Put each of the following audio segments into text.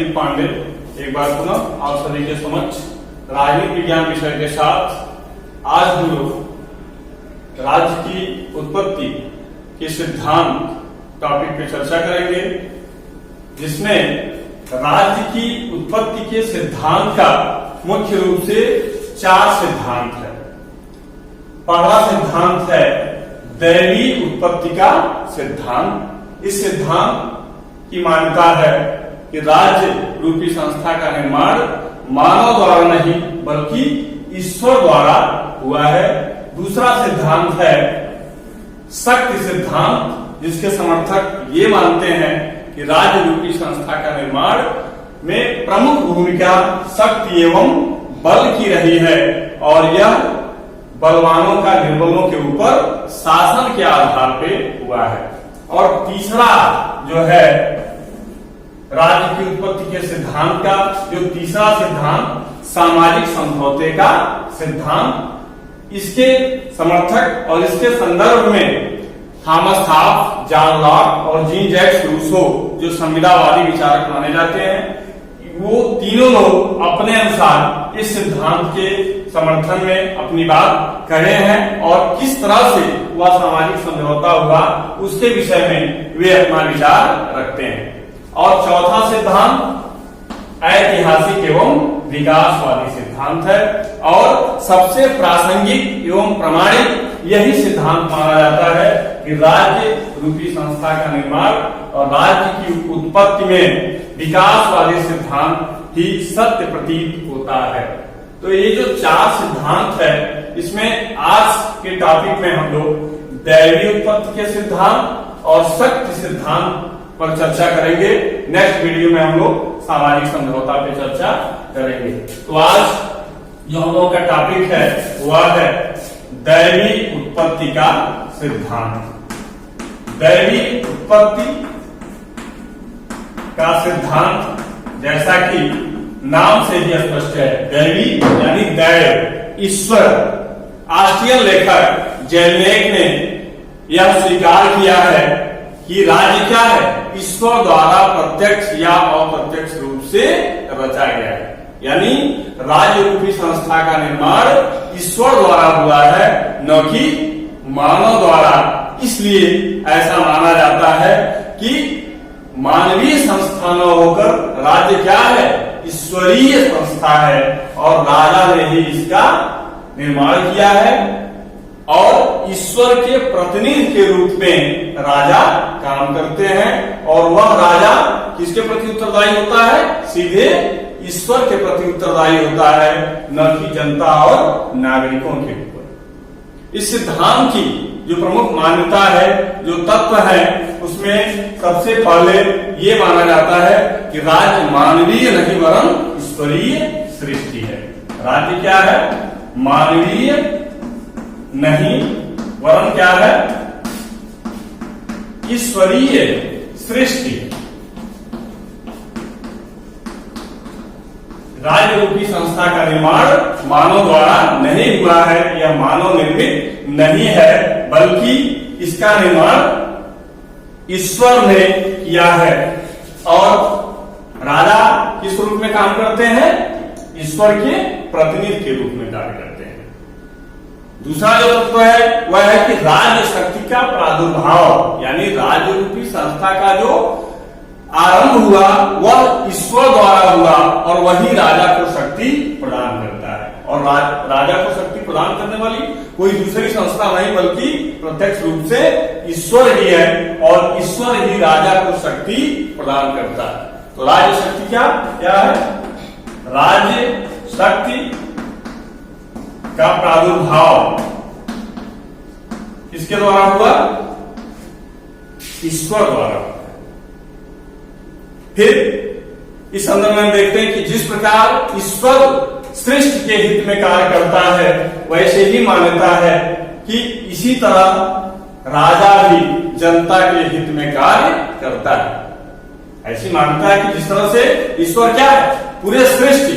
संदीप पांडे एक बार पुनः आप सभी के समक्ष राजनीति विज्ञान विषय के साथ आज हम लोग राज्य की उत्पत्ति के सिद्धांत टॉपिक पे चर्चा करेंगे, जिसमें राज्य की उत्पत्ति के सिद्धांत का मुख्य रूप से 4 सिद्धांत है। पहला सिद्धांत है दैवी उत्पत्ति का सिद्धांत। इस सिद्धांत की मान्यता है कि राज्य रूपी संस्था का निर्माण मानव द्वारा नहीं बल्कि ईश्वर द्वारा हुआ है। दूसरा सिद्धांत है शक्ति सिद्धांत, जिसके समर्थक ये मानते हैं कि राज्य रूपी संस्था का निर्माण में प्रमुख भूमिका शक्ति एवं बल की रही है और यह बलवानों का निर्बलों के ऊपर शासन के आधार पे हुआ है। और तीसरा जो है राज्य की उत्पत्ति के सिद्धांत का जो तीसरा सिद्धांत सामाजिक समझौते का सिद्धांत, इसके समर्थक और इसके संदर्भ में थॉमस हॉब्स, जॉन लॉक और जीन जैक्स रूसो जो संविदावादी विचारक माने जाते हैं, वो तीनों लोग अपने अनुसार इस सिद्धांत के समर्थन में अपनी बात कहे हैं और किस तरह से वह सामाजिक समझौता हुआ उसके विषय में वे अपना विचार रखते हैं। और चौथा सिद्धांत ऐतिहासिक एवं विकासवादी सिद्धांत है और सबसे प्रासंगिक एवं प्रामाणिक यही सिद्धांत माना जाता है कि राज्य रूपी संस्था का निर्माण और राज्य की उत्पत्ति में विकासवादी सिद्धांत ही सत्य प्रतीत होता है। तो ये जो 4 सिद्धांत है, इसमें आज के टॉपिक में हम लोग दैवी उत्पत्ति के सिद्धांत और शक्ति सिद्धांत पर चर्चा करेंगे। नेक्स्ट वीडियो में हम लोग सामाजिक समझौता पे चर्चा करेंगे। तो आज जो हम लोग का टॉपिक है वह है दैवी उत्पत्ति का सिद्धांत। दैवी उत्पत्ति का सिद्धांत जैसा कि नाम से ही स्पष्ट है, दैवी यानी दैव, ईश्वर। ऑस्ट्रियन लेखक जेलनेक ने यह स्वीकार किया है कि राज्य क्या है, ईश्वर द्वारा प्रत्यक्ष या अप्रत्यक्ष रूप से रचा गया है। यानी राज्य रूपी संस्था का निर्माण ईश्वर द्वारा हुआ है, न कि मानव द्वारा। इसलिए ऐसा माना जाता है कि मानवीय संस्था न होकर राज्य क्या है, ईश्वरीय संस्था है और राजा ने ही इसका निर्माण किया है और ईश्वर के प्रतिनिधि के रूप में राजा काम करते हैं। और वह राजा किसके प्रति उत्तरदायी होता है, सीधे ईश्वर के प्रति उत्तरदायी होता है, न कि जनता और नागरिकों के ऊपर। इस सिद्धांत की जो प्रमुख मान्यता है, जो तत्व है, उसमें सबसे पहले ये माना जाता है कि राज्य मानवीय नहीं वरन ईश्वरीय सृष्टि है। राज्य क्या है, मानवीय नहीं वरन क्या है, ईश्वरीय सृष्टि। राज्य रूपी संस्था का निर्माण मानव द्वारा नहीं हुआ है, यह मानव निर्मित नहीं है, बल्कि इसका निर्माण ईश्वर ने किया है। और राजा किस रूप में काम करते हैं, ईश्वर के प्रतिनिधि के रूप में कार्य करते हैं। दूसरा जो तत्व है वह है कि राज्य शक्ति का प्रादुर्भाव, यानी राज्य रूपी संस्था का जो आरंभ हुआ वह ईश्वर द्वारा हुआ और वही राजा को शक्ति प्रदान करता है। और राजा को शक्ति प्रदान करने वाली कोई दूसरी संस्था नहीं बल्कि प्रत्यक्ष रूप से ईश्वर ही है और ईश्वर ही राजा को शक्ति प्रदान करता है। तो राज्य शक्ति क्या है, राज्य शक्ति का प्रादुर्भाव किसके द्वारा हुआ, ईश्वर द्वारा। फिर इस संदर्भ में देखते हैं कि जिस प्रकार ईश्वर सृष्टि के हित में कार्य करता है, वैसे ही मान्यता है कि इसी तरह राजा भी जनता के हित में कार्य करता है। ऐसी मान्यता है कि जिस तरह से ईश्वर क्या है, पूरे सृष्टि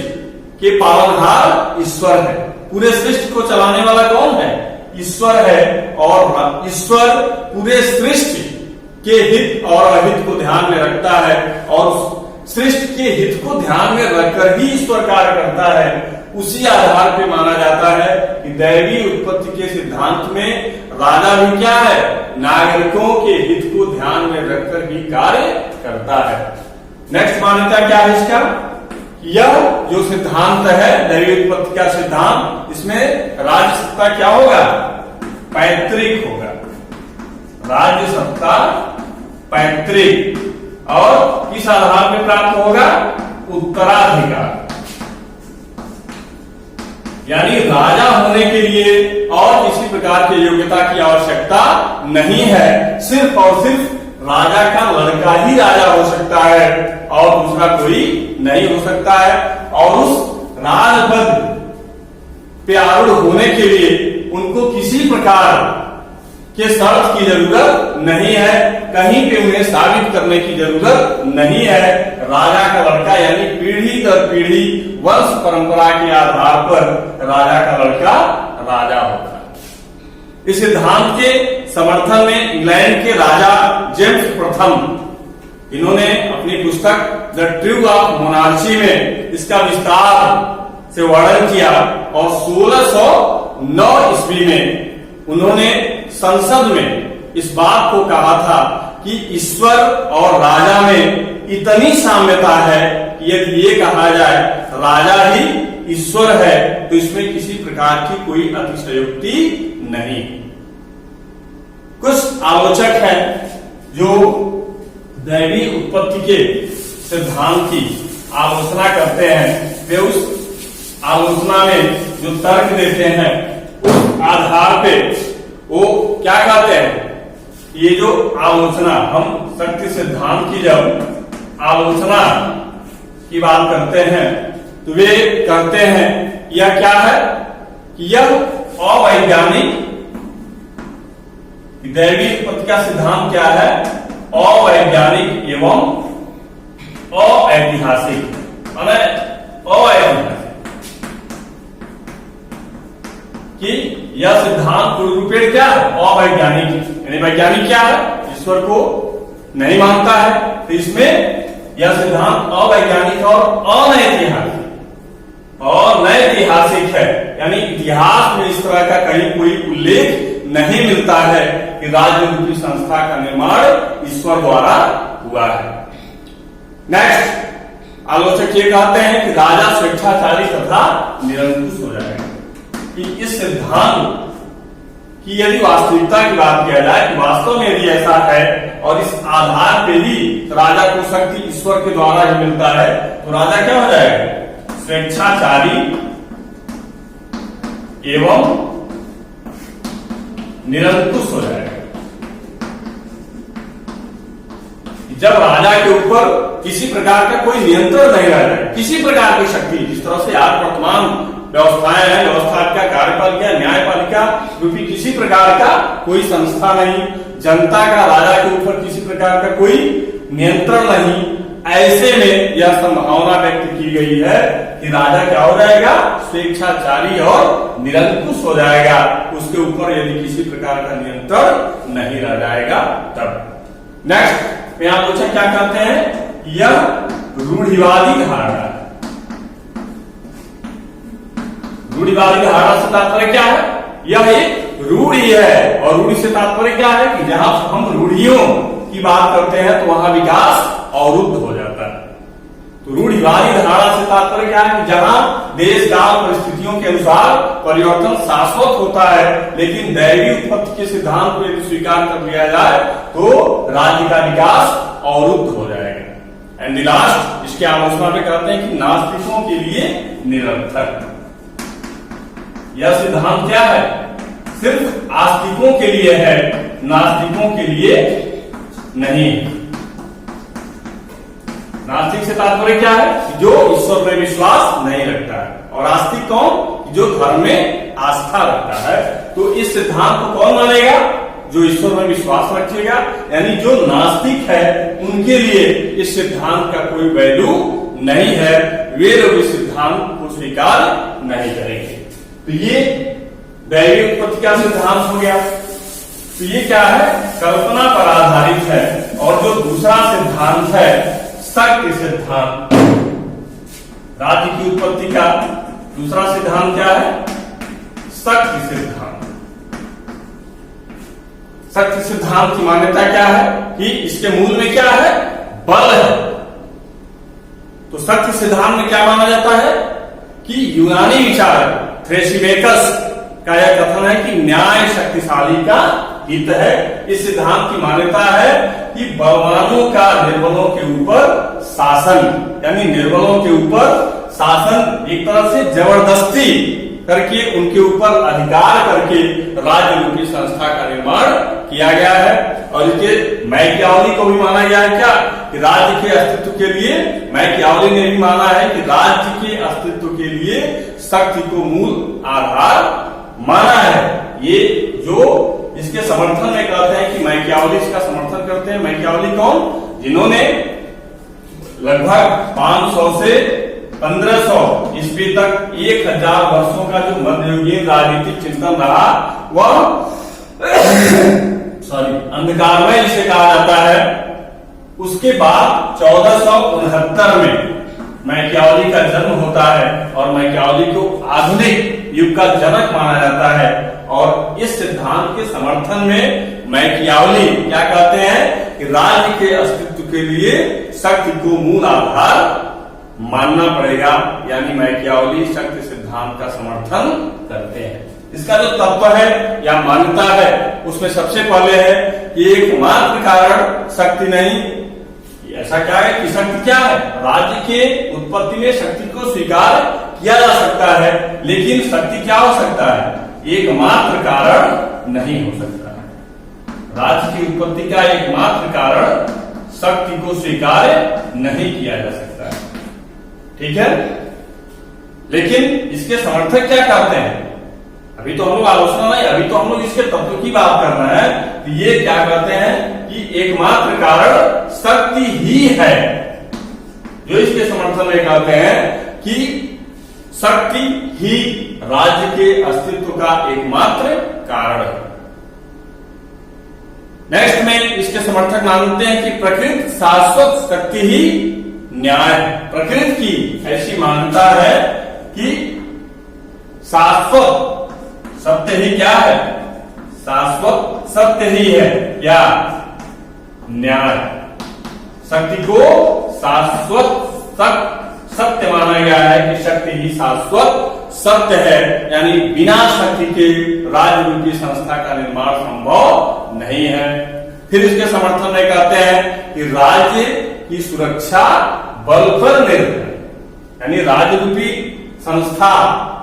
के पालनहार ईश्वर है, पूरे सृष्टि को चलाने वाला कौन है, ईश्वर है। और ईश्वर पूरे सृष्टि के हित और अहित को ध्यान में रखता है और सृष्टि के हित को ध्यान में रखकर ही ईश्वर कार्य करता है, उसी आधार पे माना जाता है कि दैवी उत्पत्ति के सिद्धांत में राजा भी क्या है, नागरिकों के हित को ध्यान में रखकर ही कार्य करता है। नेक्स्ट मान्यता क्या है इसका, यह जो सिद्धांत है दैवी उत्पत्ति का सिद्धांत, इसमें राज्य सत्ता क्या होगा, पैतृक होगा। राज्य सत्ता पैतृक, और किस आधार में प्राप्त होगा, उत्तराधिकार। यानी राजा होने के लिए और किसी प्रकार की योग्यता की आवश्यकता नहीं है, सिर्फ और सिर्फ राजा का लड़का ही राजा हो सकता है और दूसरा कोई नहीं हो सकता है। और उस राजपद पे आरूढ़ होने के लिए उनको किसी प्रकार के शर्त की जरूरत नहीं है, कहीं पे उन्हें साबित करने की जरूरत नहीं है। राजा का लड़का यानी पीढ़ी दर पीढ़ी वंश परंपरा के आधार पर राजा का लड़का राजा होता है। इस सिद्धांत के समर्थन में इंग्लैंड के राजा जेम्स प्रथम, इन्होंने अपनी पुस्तक द ट्रू ऑफ मोनार्ची में इसका विस्तार से वर्णन किया और 1609 ईस्वी में उन्होंने संसद में इस बात को कहा था कि ईश्वर और राजा में इतनी साम्यता है कि यदि ये कहा जाए राजा ही ईश्वर है तो इसमें किसी प्रकार की कोई अतिशयोक्ति नहीं। कुछ आलोचक हैं जो दैवी उत्पत्ति के सिद्धांत की आलोचना करते हैं, वे उस आलोचना में जो तर्क देते हैं उस आधार पे वो क्या कहते हैं, ये जो आलोचना, हम शक्ति सिद्धांत की जब आलोचना की बात करते हैं तो वे कहते हैं यह क्या है कि यह अवैज्ञानिक, दैवी उत्पत्ति का सिद्धांत क्या है, अवैज्ञानिक एवं अऐतिहासिक, कि यह सिद्धांत पूर्ण रूपेण क्या है, अवैज्ञानिक। यानी वैज्ञानिक क्या है, ईश्वर को नहीं मानता है, तो इसमें यह सिद्धांत अवैज्ञानिक और अनैतिहासिक है। यानी इतिहास में इस तरह का कहीं कोई उल्लेख नहीं मिलता है कि राज्य रूपी संस्था का निर्माण ईश्वर द्वारा हुआ है। नेक्स्ट आलोचक ये कहते हैं कि राजा स्वेच्छाचारी तथा निरंकुश हो जाएगा, कि इस सिद्धांत की यदि वास्तविकता की बात किया जाए कि वास्तव में यदि ऐसा है और इस आधार पे ही राजा को शक्ति ईश्वर के द्वारा ही मिलता है तो राजा क्या हो जाएगा, स्वेच्छाचारी एवं निरंकुश हो जाएगा। जब राजा के ऊपर किसी प्रकार का कोई नियंत्रण नहीं रह जाए, किसी प्रकार की शक्ति, जिस तरह से आज वर्तमान व्यवस्थाएं हैं, व्यवस्था का कार्यपालिका न्यायपालिका रूपी किसी प्रकार का कोई संस्था नहीं, जनता का राजा के ऊपर किसी प्रकार का कोई नियंत्रण नहीं, ऐसे में यह संभावना व्यक्त की गई है कि राजा क्या हो जाएगा, स्वेच्छाचारी और निरंकुश हो जाएगा, उसके ऊपर यदि किसी प्रकार का नियंत्रण नहीं रह जाएगा तब। नेक्स्ट आलोचक क्या कहते हैं, यह रूढ़िवादी धारणा है। रूढ़िवादी धारणा से तात्पर्य क्या है, यह एक रूढ़ी है और रूढ़ी से तात्पर्य क्या है कि जहां हम रूढ़ियों की बात करते हैं तो वहां विकास अवरुद्ध हो जाता है। तो रूढ़िवादी धारणा से तात्पर्य क्या है कि जहां देश काल परिस्थितियों के अनुसार परिवर्तन शाश्वत होता है, लेकिन दैवी उत्पत्ति के सिद्धांत को यदि स्वीकार कर लिया जाए तो राज्य का विकास अवरुद्ध हो जाएगा। एंड लास्ट इसके आलोचना में कहते हैं कि नास्तिकों के लिए निरर्थक। यह सिद्धांत क्या है, सिर्फ आस्तिकों के लिए है, नास्तिकों के लिए नहीं। नास्तिक से तात्पर्य क्या है, जो ईश्वर में विश्वास नहीं रखता है, और आस्तिक कौन, जो धर्म में आस्था रखता है। तो इस सिद्धांत को कौन मानेगा, जो ईश्वर में विश्वास रखेगा। यानी जो नास्तिक है उनके लिए इस सिद्धांत का कोई वैल्यू नहीं है, वे लोग इस सिद्धांत को स्वीकार नहीं करेंगे। तो ये दैवी उत्पत्ति का सिद्धांत हो गया। तो ये क्या है, कल्पना पर आधारित है। और जो दूसरा सिद्धांत है शक्ति सिद्धांत। राज्य की उत्पत्ति का दूसरा सिद्धांत क्या है? शक्ति सिद्धांत। शक्ति सिद्धांत की मान्यता क्या है कि इसके मूल में क्या है? बल है। तो शक्ति सिद्धांत में क्या माना जाता है कि यूनानी विचारक थ्रेसिमेकस का यह कथन है कि न्याय शक्तिशाली का हित है। इस सिद्धांत की मान्यता है कि बलवानों का निर्बलों के ऊपर शासन, यानी निर्बलों के ऊपर शासन एक तरह से जबरदस्ती करके उनके ऊपर अधिकार करके राज्य रूपी संस्था का निर्माण किया गया है। और इसके मैकियावली को भी माना गया है क्या कि राज्य के अस्तित्व के लिए, मैकियावली ने भी माना है कि राज्य के अस्तित्व के लिए शक्ति को मूल आधार माना है। ये जो इसके समर्थन में कहते हैं कि मैकियावली इसका समर्थन करते हैं। मैकियावली कौन? जिन्होंने लगभग 500 से 1500 ईस्वी तक 1000 वर्षों का जो मध्ययुगीन राजनीतिक चिंतन रहा वह अंधकारमय जिसे कहा जाता है। उसके बाद 1469 में मैकियावली का जन्म होता है और मैकियावली को आधुनिक युग का जनक माना जाता है। और इस सिद्धांत के समर्थन में मैकियावली क्या कहते हैं कि राज्य के अस्तित्व के लिए शक्ति को मूल आधार मानना पड़ेगा, यानी मैकियावली शक्ति सिद्धांत का समर्थन करते हैं। इसका जो तत्व है या मान्यता है उसमें सबसे पहले है कि एकमात्र कारण शक्ति नहीं। ऐसा क्या है कि शक्ति क्या है? राज्य के उत्पत्ति में शक्ति को स्वीकार किया जा सकता है, लेकिन शक्ति क्या हो सकता है? एकमात्र कारण नहीं हो सकता है। राज्य की उत्पत्ति का एकमात्र कारण शक्ति को स्वीकार नहीं किया जा सकता है। ठीक है, लेकिन इसके समर्थक क्या कहते हैं? अभी तो हम लोग आलोचना नहीं, अभी तो हम लोग इसके तत्व की बात कर रहे हैं कि ये क्या कहते हैं कि एकमात्र कारण शक्ति ही है। जो इसके समर्थन में कहते हैं कि शक्ति ही राज्य के अस्तित्व का एकमात्र कारण है। नेक्स्ट में इसके समर्थक मानते हैं कि प्रकृति शाश्वत शक्ति ही न्याय। प्रकृति की ऐसी मान्यता है कि शाश्वत सत्य ही क्या है? शाश्वत सत्य ही है क्या? न्याय। शक्ति को शाश्वत सत्य माना गया है कि शक्ति ही शाश्वत सत्य है, यानी बिना शक्ति के राज्य रूपी संस्था का निर्माण संभव नहीं है। फिर इसके समर्थन में कहते हैं कि राज्य की सुरक्षा बल पर निर्भर है, यानी राज्य रूपी संस्था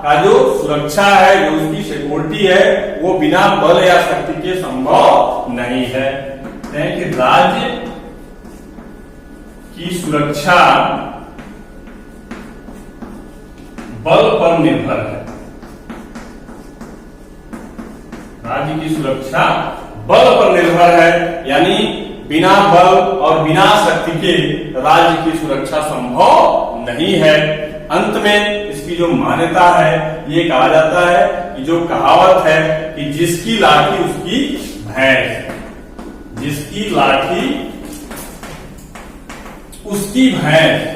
का जो सुरक्षा है, जो उसकी सिक्योरिटी है, वो बिना बल या शक्ति के संभव नहीं है। कि राज्य की सुरक्षा बल पर निर्भर है। राज्य की सुरक्षा बल पर निर्भर है, यानी बिना बल और बिना शक्ति के राज्य की सुरक्षा संभव नहीं है। अंत में इसकी जो मान्यता है ये कहा जाता है कि जो कहावत है कि जिसकी लाठी उसकी भैंस, जिसकी लाठी उसकी भैंस।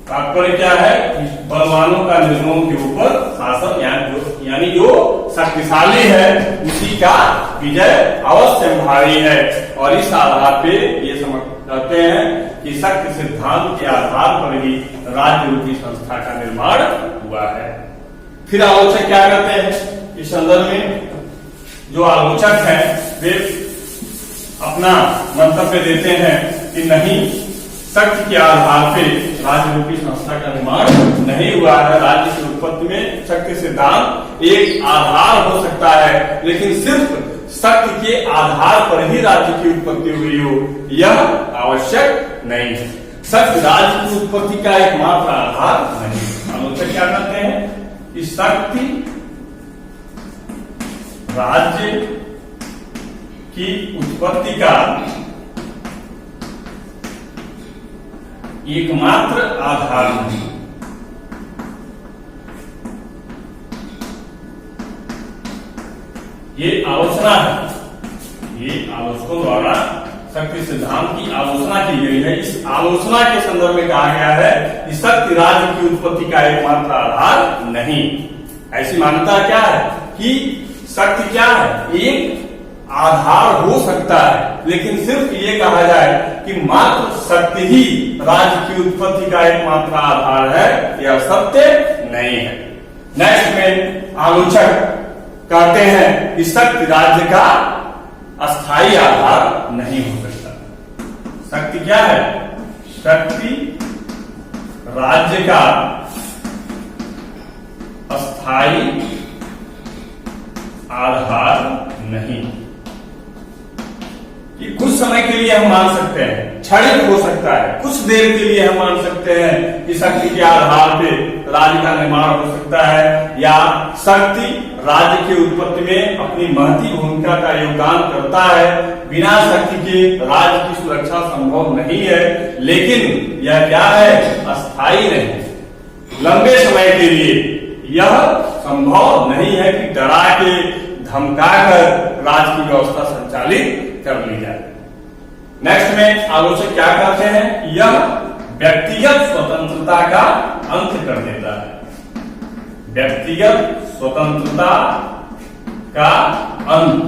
तात्पर्य क्या है कि बलवानों का निर्णयों के ऊपर शासन, यानी जो शक्तिशाली है उसी का विजय अवश्य भारी है। और इस आधार पे ये समझते हैं कि शक्ति सिद्धांत के आधार पर ही राज्य रूपी संस्था का निर्माण हुआ है। फिर आलोचक क्या कहते हैं इस संदर्भ में? जो आलोचक है वे अपना मंतव्य देते हैं कि नहीं, शक्ति के आधार पे राज्य रूपी संस्था का निर्माण नहीं हुआ है। राज्य की उत्पत्ति में शक्ति सिद्धांत एक आधार हो सकता है, लेकिन सिर्फ शक्ति के आधार पर ही राज्य की उत्पत्ति हुई हो यह आवश्यक नहीं है। शक्ति राज्य की उत्पत्ति का एकमात्र आधार नहीं। आलोचक क्या कहते हैं कि शक्ति राज्य की उत्पत्ति का एकमात्र आधार नहीं। ये आलोचना है, ये आलोचकों द्वारा शक्ति सिद्धांत की आलोचना की गई है। इस आलोचना के संदर्भ में कहा गया है कि शक्ति राज्य की उत्पत्ति का एकमात्र आधार नहीं। ऐसी मान्यता क्या है कि शक्ति क्या है, एक आधार हो सकता है, लेकिन सिर्फ ये कहा जाए कि मात्र शक्ति ही राज्य की उत्पत्ति का एकमात्र आधार है, यह सत्य नहीं है। नेक्स्ट में आलोचक कहते हैं कि शक्ति राज्य का अस्थायी आधार नहीं हो सकता। शक्ति क्या है, शक्ति राज्य का अस्थायी आधार नहीं। कि कुछ समय के लिए हम मान सकते हैं, क्षणिक हो सकता है, कुछ देर के लिए हम मान सकते हैं कि शक्ति के आधार पे राज्य का निर्माण हो सकता है, या शक्ति राज्य की उत्पत्ति में अपनी महती भूमिका का योगदान करता है। बिना शक्ति के राज्य की सुरक्षा संभव नहीं है, लेकिन यह क्या है, अस्थायी नहीं। लंबे समय के लिए यह संभव नहीं है कि डरा के धमकाकर राज्य की व्यवस्था संचालित कर ली जाए। नेक्स्ट में आलोचक क्या कहते हैं, यह व्यक्तिगत स्वतंत्रता का अंत कर देता है। व्यक्तिगत स्वतंत्रता का अंत।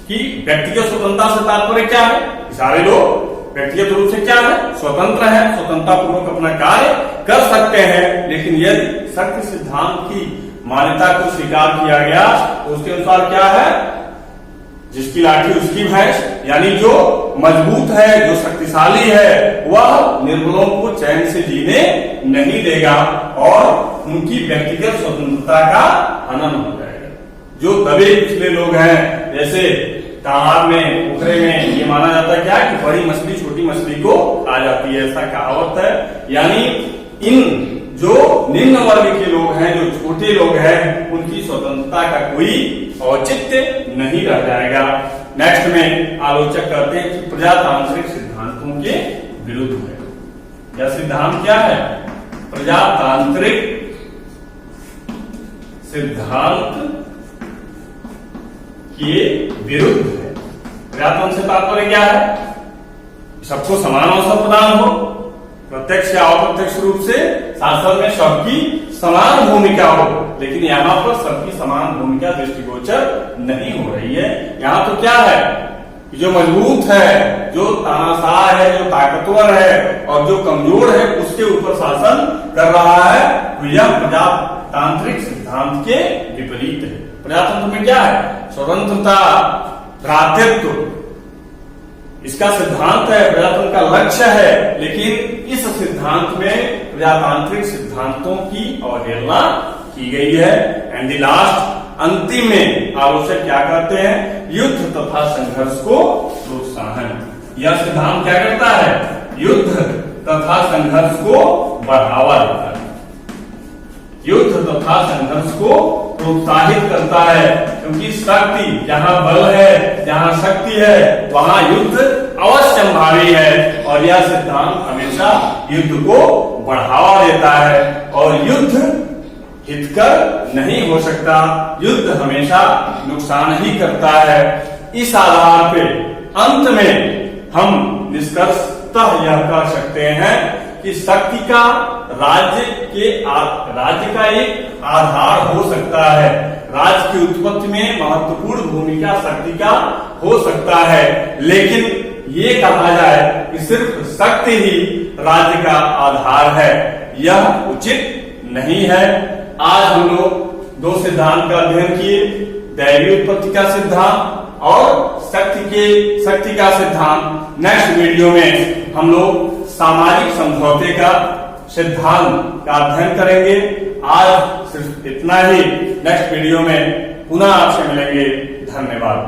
कि व्यक्तिगत स्वतंत्रता से तात्पर्य क्या है, सारे लोग व्यक्तिगत रूप से क्या है, स्वतंत्र है, स्वतंत्रता पूर्वक अपना कार्य कर सकते हैं, लेकिन यदि शक्ति सिद्धांत की मान्यता को स्वीकार किया गया तो उसके अनुसार क्या है, जिसकी लाठी उसकी भैंस, यानी जो मजबूत है, जो शक्तिशाली है, वह निर्बलों को चैन से जीने नहीं देगा और उनकी व्यक्तिगत स्वतंत्रता का हनन हो जाएगा। जो दबे पिछले लोग हैं, जैसे तालाब में, पोखरे में, ये माना जाता है क्या कि बड़ी मछली छोटी मछली को खा जाती है, ऐसा कहावत है। यानी इन जो निम्न वर्ग के लोग हैं, जो छोटे लोग हैं, उनकी स्वतंत्रता का कोई औचित्य नहीं रह जाएगा। नेक्स्ट में आलोचक कहते हैं कि प्रजातांत्रिक सिद्धांतों के विरुद्ध है। यह सिद्धांत क्या है, प्रजातांत्रिक सिद्धांत के विरुद्ध है। प्रजातंत्र से तात्पर्य क्या है, सबको समान अवसर प्रदान हो, प्रत्यक्ष या अप्रत्यक्ष रूप से शासन में सबकी समान भूमिका हो, लेकिन यहाँ पर सबकी समान भूमिका दृष्टिगोचर नहीं हो रही है। यहाँ तो क्या है कि जो मजबूत है, जो तानाशाह है, जो ताकतवर है और जो कमजोर है, उसके ऊपर शासन कर रहा है। तो यह प्रजातांत्रिक सिद्धांत के विपरीत है। प्रजातंत्र में क्या है, स्वतंत्रता, भ्रातृत्व, इसका सिद्धांत है, प्रजातंत्र का लक्ष्य है, लेकिन इस सिद्धांत में प्रजातांत्रिक सिद्धांतों की अवहेलना की गई है। एंड द लास्ट, अंतिम में आलोचक क्या कहते हैं, युद्ध तथा संघर्ष को प्रोत्साहन। यह सिद्धांत क्या करता है, युद्ध तथा संघर्ष को बढ़ावा देता है, युद्ध तथा संघर्ष को प्रोत्साहित करता है, क्योंकि शक्ति जहां बल है, जहां शक्ति है, वहां युद्ध अवश्य संभावी है। और यह सिद्धांत हमेशा युद्ध को बढ़ावा देता है, और युद्ध हितकर नहीं हो सकता, युद्ध हमेशा नुकसान ही करता है। इस आधार पे अंत में हम निष्कर्षतः यह कह सकते हैं कि शक्ति का राज्य का एक आधार हो सकता है, राज्य की उत्पत्ति में महत्वपूर्ण भूमिका शक्ति का हो सकता है, लेकिन ये कहा जाए कि सिर्फ शक्ति ही राज्य का आधार है, यह उचित नहीं है। आज हम लोग दो सिद्धांत का अध्ययन किए, दैवीय उत्पत्ति का सिद्धांत और शक्ति का सिद्धांत। नेक्स्ट वीडियो में हम लोग सामाजिक समझौते का सिद्धांत का अध्ययन करेंगे। आज सिर्फ इतना ही, नेक्स्ट वीडियो में पुनः आपसे मिलेंगे। धन्यवाद।